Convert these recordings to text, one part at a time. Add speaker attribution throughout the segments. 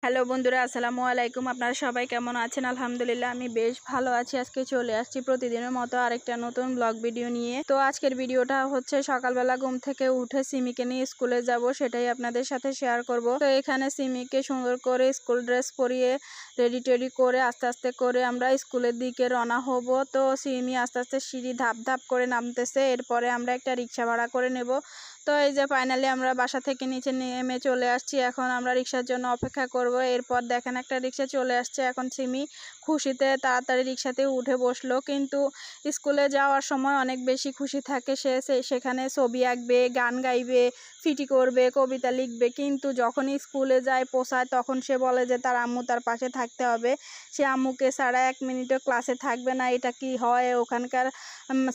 Speaker 1: Hello বন্ধুরা, আসসালামু আলাইকুম। আপনারা সবাই কেমন আছেন? আলহামদুলিল্লাহ আমি বেশ ভালো আছি। আজকে চলে আসছি প্রতিদিনের মতো আরেকটা নতুন ব্লগ ভিডিও নিয়ে। তো আজকের ভিডিওটা হচ্ছে সকালবেলা ঘুম থেকে উঠে সিমিকে নিয়ে স্কুলে যাব, সেটাই আপনাদের সাথে শেয়ার করব। তো এখানে সিমিকে সুন্দর করে স্কুল ড্রেস পরিয়ে রেডি টেডি করে আস্তে আস্তে করে আমরা স্কুলের দিকে রওনা হব। তো সিমি আস্তে আস্তে সিঁড়ি ধাপ ধাপ করে নামতেছে, এরপরে আমরা একটা রিক্সা ভাড়া করে নেব। তো এই যে ফাইনালি আমরা বাসা থেকে নিচে নেমে চলে আসছি। এখন আমরা রিক্সার জন্য অপেক্ষা করব। এরপর দেখেন একটা রিক্সা চলে আসছে। এখন সিমি খুশিতে তাড়াতাড়ি রিক্সাতে উঠে বসলো, কিন্তু স্কুলে যাওয়ার সময় অনেক বেশি খুশি থাকে। সে সেখানে ছবি আঁকবে, গান গাইবে, ফিটি করবে, কবিতা লিখবে, কিন্তু যখনই স্কুলে যায় পৌঁছায় তখন সে বলে যে তার আম্মু তার পাশে থাকতে হবে। সে আম্মুকে ছাড়া 1 মিনিটও ক্লাসে থাকবে না। এটা কি হয়? ওখানকার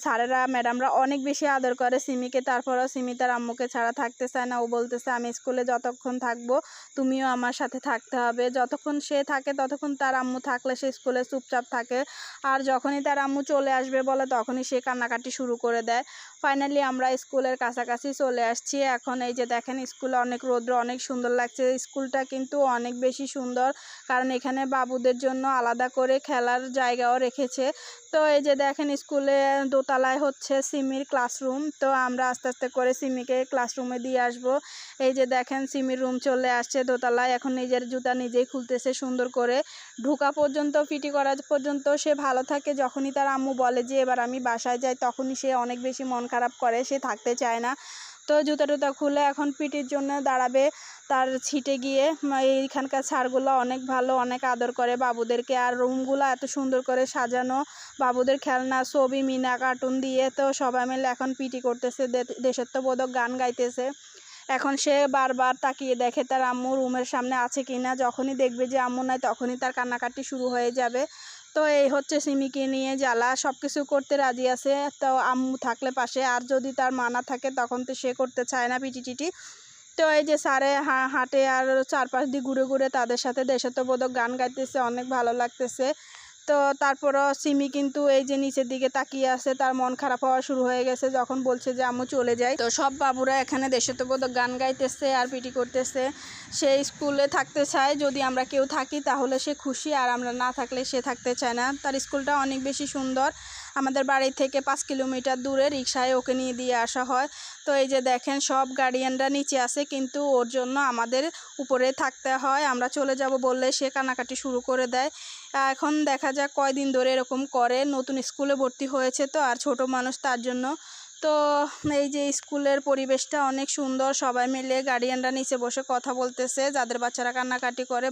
Speaker 1: স্যারেরা ম্যাডামরা অনেক বেশি আদর করে সিমিকে, তারপরেও সিমি তার আম্মুকে ছাড়া থাকতে চায় না। ও বলতেছে আমি স্কুলে যতক্ষণ থাকবো তুমিও আমার সাথে থাকতে হবে। যতক্ষণ সে থাকে ততক্ষণ তার আম্মু থাকলে সে স্কুলে চুপচাপ থাকে, আর যখনই তার আম্মু চলে আসবে বলে তখনই সে কান্নাকাটি শুরু করে দেয়। ফাইনালি আমরা স্কুলের কাছাকাছি চলে আসছি। এখন এই যে দেখেন স্কুলে অনেক রৌদ্র, অনেক সুন্দর লাগছে। স্কুলটা কিন্তু অনেক বেশি সুন্দর, কারণ এখানে বাবুদের জন্য আলাদা করে খেলার জায়গাও রেখেছে। তো এই যে দেখেন স্কুলে দোতলায় হচ্ছে সিমির ক্লাসরুম। তো আমরা আস্তে আস্তে করে সিমিকে ক্লাসরুমে দিয়ে আসব। এই যে দেখেন সিমির রুম চলে আসছে দোতলায়। এখন নিজের জুতা নিজেই খুলতেছে সুন্দর করে। ঢোকা পর্যন্ত, পিটি করা পর্যন্ত সে ভালো থাকে। যখনই তার আম্মু বলে যে এবার আমি বাসায় যাই, তখনই সে অনেক বেশি মন খারাপ করে, সে থাকতে চায় না। তো জুতা টুতা খুলে এখন পিটির জন্য দাঁড়াবে তার ছিটে গিয়ে। এইখানকার স্যারগুলো অনেক ভালো, অনেক আদর করে বাবুদেরকে, আর রুমগুলো এত সুন্দর করে সাজানো, বাবুদের খেলনা, ছবি, মিনা কার্টুন দিয়ে। তো সবাই মিলে এখন পিটি করতেছে, দেশাত্মবোধক গান গাইতেছে। এখন সে বারবার তাকিয়ে দেখে তার আম্মু রুমের সামনে আছে কিনা। যখনই দেখবে যে আম্মু নাই তখনই তার কান্নাকাটি শুরু হয়ে যাবে। তো এই হচ্ছে সিমিকে নিয়ে জ্বালা। সব কিছু করতে রাজি আছে তো আম্মু থাকলে পাশে, আর যদি তার মা না থাকে তখন তো সে করতে চায় না পিটি টিটি। তো এই যে স্যারে হাঁটে আর চারপাশ দিয়ে ঘুরে ঘুরে তাদের সাথে দেশাত্মবোধক গান গাইতেছে, অনেক ভালো লাগতেছে। তো তারপরও সিমি কিন্তু এই যে নিচের দিকে তাকিয়ে আছে, তার মন খারাপ হওয়া শুরু হয়ে গেছে যখন বলছে যে আম্মু চলে যায়। তো সব বাবুরা এখানে দেশাত্মবোধক গান গাইতেছে আর পিটি করতেছে। সে স্কুলে থাকতে চায়, যদি আমরা কেউ থাকি তাহলে সে খুশি, আর আমরা না থাকলে সে থাকতে চায় না। তার স্কুলটা অনেক বেশি সুন্দর, আমাদের বাড়ি থেকে 5 কিলোমিটার দূরে রিক্সায় ওকে নিয়ে দিয়ে আসা হয়। তো এই যে দেখেন সব গার্ডিয়ানরা নিচে আছে, কিন্তু ওর জন্য আমাদের উপরে থাকতে হয়। আমরা চলে যাব বললে সে কান্নাকাটি শুরু করে দেয়। এখন দেখা যাক কয়দিন ধরে এরকম করে। নতুন স্কুলে ভর্তি হয়েছে তো, আর ছোট মানুষ তার জন্য। তো এই যে স্কুলের পরিবেশটা অনেক সুন্দর, সবাই মিলে গার্ডিয়ানরা নিচে বসে কথা বলতেছে, যাদের বাচ্চারা কান্নাকাটি করে।